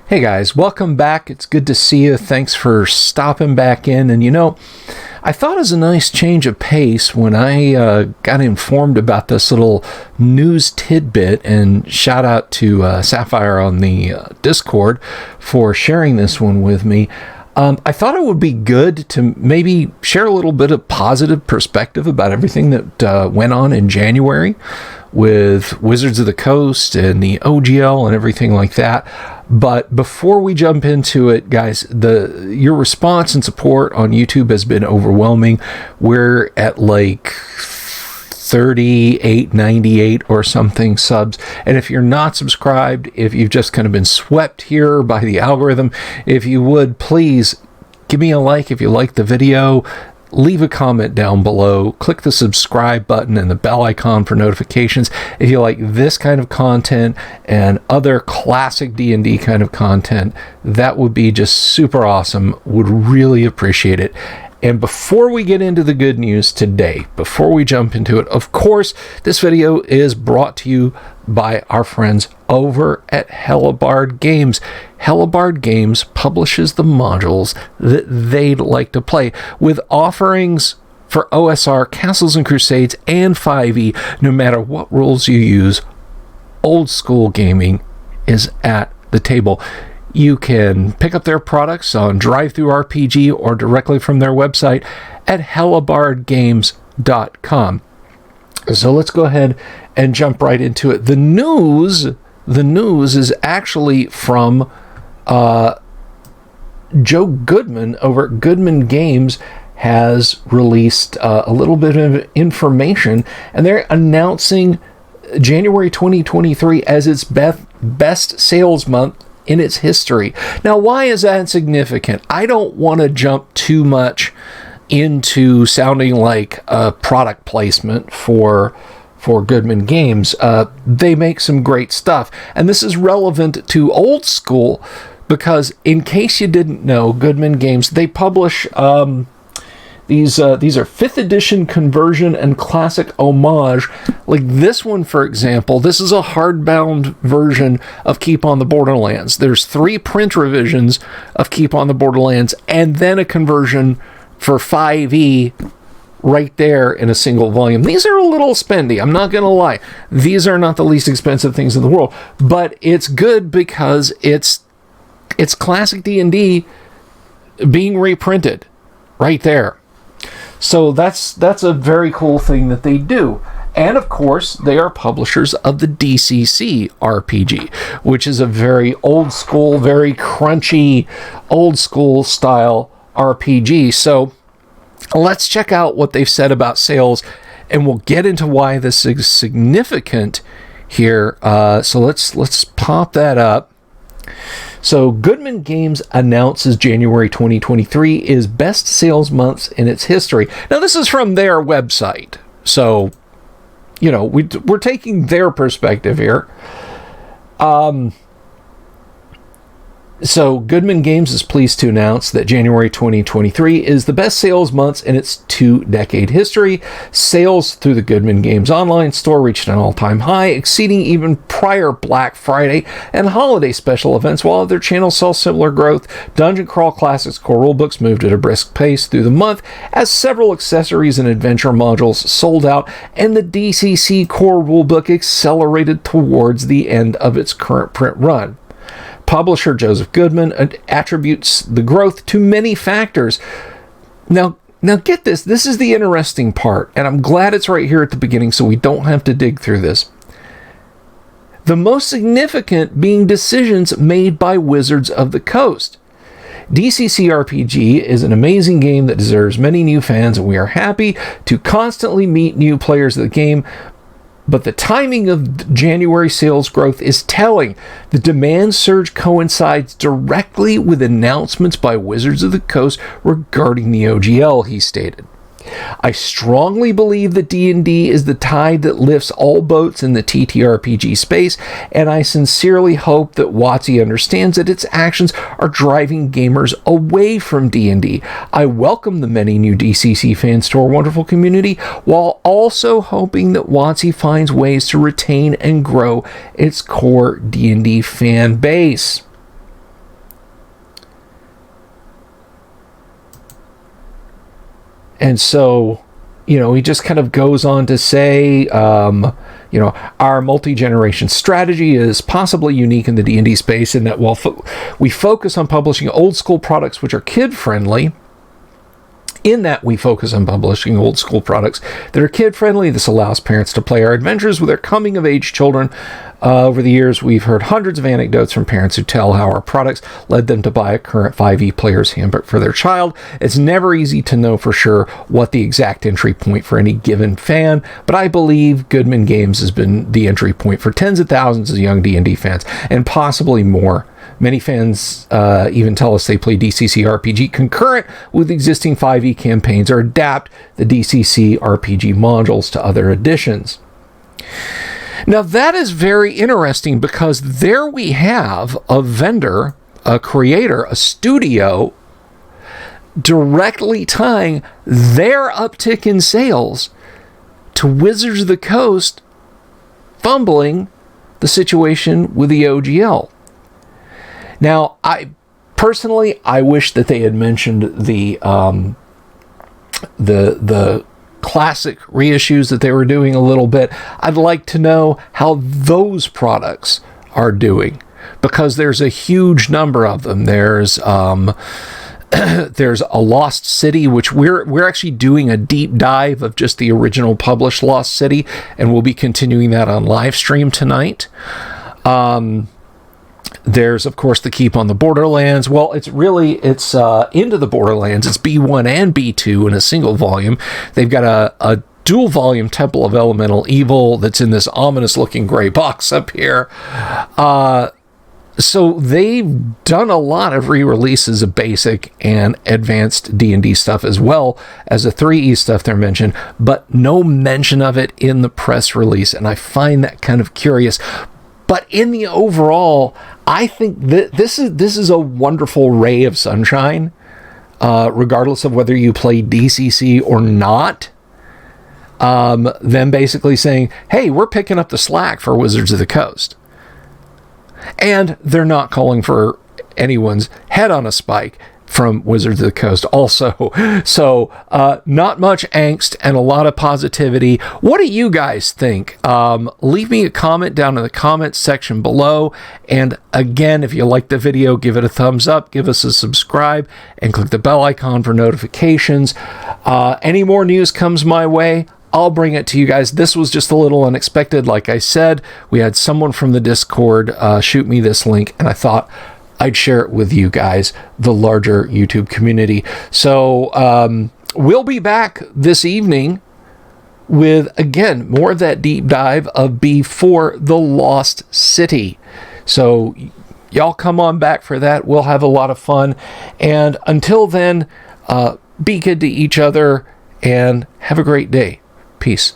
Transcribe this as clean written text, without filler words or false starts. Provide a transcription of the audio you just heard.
Hey guys, welcome back. It's good to see you. Thanks for stopping back in. And I thought it was a nice change of pace when I got informed about this little news tidbit, and shout out to Sapphire on the Discord for sharing this one with me. I thought it would be good to maybe share a little bit of positive perspective about everything that went on in January with Wizards of the Coast and the OGL and everything like that. But before we jump into it, guys, your response and support on YouTube has been overwhelming. We're at like 3898 or something subs, and if you're not subscribed, if you've just kind of been swept here by the algorithm, if you would please give me a like if you like the video, leave a comment down below, click the subscribe button and the bell icon for notifications if you like this kind of content and other classic D&D kind of content. That would be just super awesome. Would really appreciate it. And before we get into the good news today, before we jump into it, of course, this video is brought to you by our friends over at Hellebarde Games. Hellebarde Games publishes the modules that they'd like to play, with offerings for OSR, Castles and Crusades, and 5e. No matter what rules you use, old school gaming is at the table. You can pick up their products on DriveThruRPG or directly from their website at hellebardegames.com. So let's go ahead and jump right into it. The news is actually from Joe Goodman over at Goodman Games. Has released a little bit of information, and they're announcing January 2023 as its best sales month in its history. Now, why is that significant? I don't want to jump too much into sounding like a product placement for Goodman Games. They make some great stuff, and this is relevant to old school because, in case you didn't know, Goodman Games, they publish these are 5th edition conversion and classic homage. Like this one, for example, this is a hardbound version of Keep on the Borderlands. There's 3 print revisions of Keep on the Borderlands, and then a conversion for 5e right there in a single volume. These are a little spendy, I'm not going to lie. These are not the least expensive things in the world, but it's good because it's classic D&D being reprinted right there. So that's a very cool thing that they do. And of course, they are publishers of the DCC RPG, which is a very old school, very crunchy, old school style RPG. So let's check out what they've said about sales, and we'll get into why this is significant here. So let's pop that up. So Goodman Games announces January 2023 is best sales months in its history. Now, this is from their website. So, we're taking their perspective here. So Goodman Games is pleased to announce that January 2023 is the best sales months in its 2-decade history. Sales through the Goodman Games online store reached an all-time high, exceeding even prior Black Friday and holiday special events, while other channels saw similar growth. Dungeon Crawl Classics core rulebooks moved at a brisk pace through the month as several accessories and adventure modules sold out, and the DCC core rulebook accelerated towards the end of its current print run. Publisher Joseph Goodman attributes the growth to many factors. Now get this. This is the interesting part, and I'm glad it's right here at the beginning so we don't have to dig through this. The most significant being decisions made by Wizards of the Coast. DCC RPG is an amazing game that deserves many new fans, and we are happy to constantly meet new players of the game. But the timing of January sales growth is telling. The demand surge coincides directly with announcements by Wizards of the Coast regarding the OGL, he stated. I strongly believe that D&D is the tide that lifts all boats in the TTRPG space, and I sincerely hope that WotC understands that its actions are driving gamers away from D&D. I welcome the many new DCC fans to our wonderful community, while also hoping that WotC finds ways to retain and grow its core D&D fan base. And so, he just kind of goes on to say, our multi-generation strategy is possibly unique in the D&D space in that while we focus on publishing old school products which are kid-friendly, that are kid-friendly. This allows parents to play our adventures with their coming-of-age children. Over the years, we've heard hundreds of anecdotes from parents who tell how our products led them to buy a current 5e player's handbook for their child. It's never easy to know for sure what the exact entry point for any given fan, but I believe Goodman Games has been the entry point for tens of thousands of young D&D fans, and possibly more. Many fans even tell us they play DCC RPG concurrent with existing 5e campaigns or adapt the DCC RPG modules to other editions. Now that is very interesting because there we have a vendor, a creator, a studio directly tying their uptick in sales to Wizards of the Coast fumbling the situation with the OGL. Now, I wish that they had mentioned the classic reissues that they were doing a little bit. I'd like to know how those products are doing, because there's a huge number of them. There's a Lost City, which we're actually doing a deep dive of just the original published Lost City, and we'll be continuing that on live stream tonight. There's, of course, the Keep on the Borderlands. Well, it's Into the Borderlands. It's B1 and B2 in a single volume. They've got a dual volume Temple of Elemental Evil that's in this ominous looking gray box up here. So they've done a lot of re-releases of basic and advanced D&D stuff, as well as the 3E stuff they're mentioned, but no mention of it in the press release, and I find that kind of curious. But in the overall, I think that this is a wonderful ray of sunshine, regardless of whether you play DCC or not. Them basically saying, hey, we're picking up the slack for Wizards of the Coast. And they're not calling for anyone's head on a spike from Wizards of the Coast also. So not much angst and a lot of positivity. What do you guys think? Leave me a comment down in the comments section below. And again, if you like the video, give it a thumbs up, give us a subscribe, and click the bell icon for notifications. Any more news comes my way, I'll bring it to you guys. This was just a little unexpected. Like I said, we had someone from the Discord shoot me this link, and I thought I'd share it with you guys, the larger YouTube community. So we'll be back this evening with, again, more of that deep dive of Before the Lost City. So y'all come on back for that. We'll have a lot of fun. And until then, be good to each other and have a great day. Peace.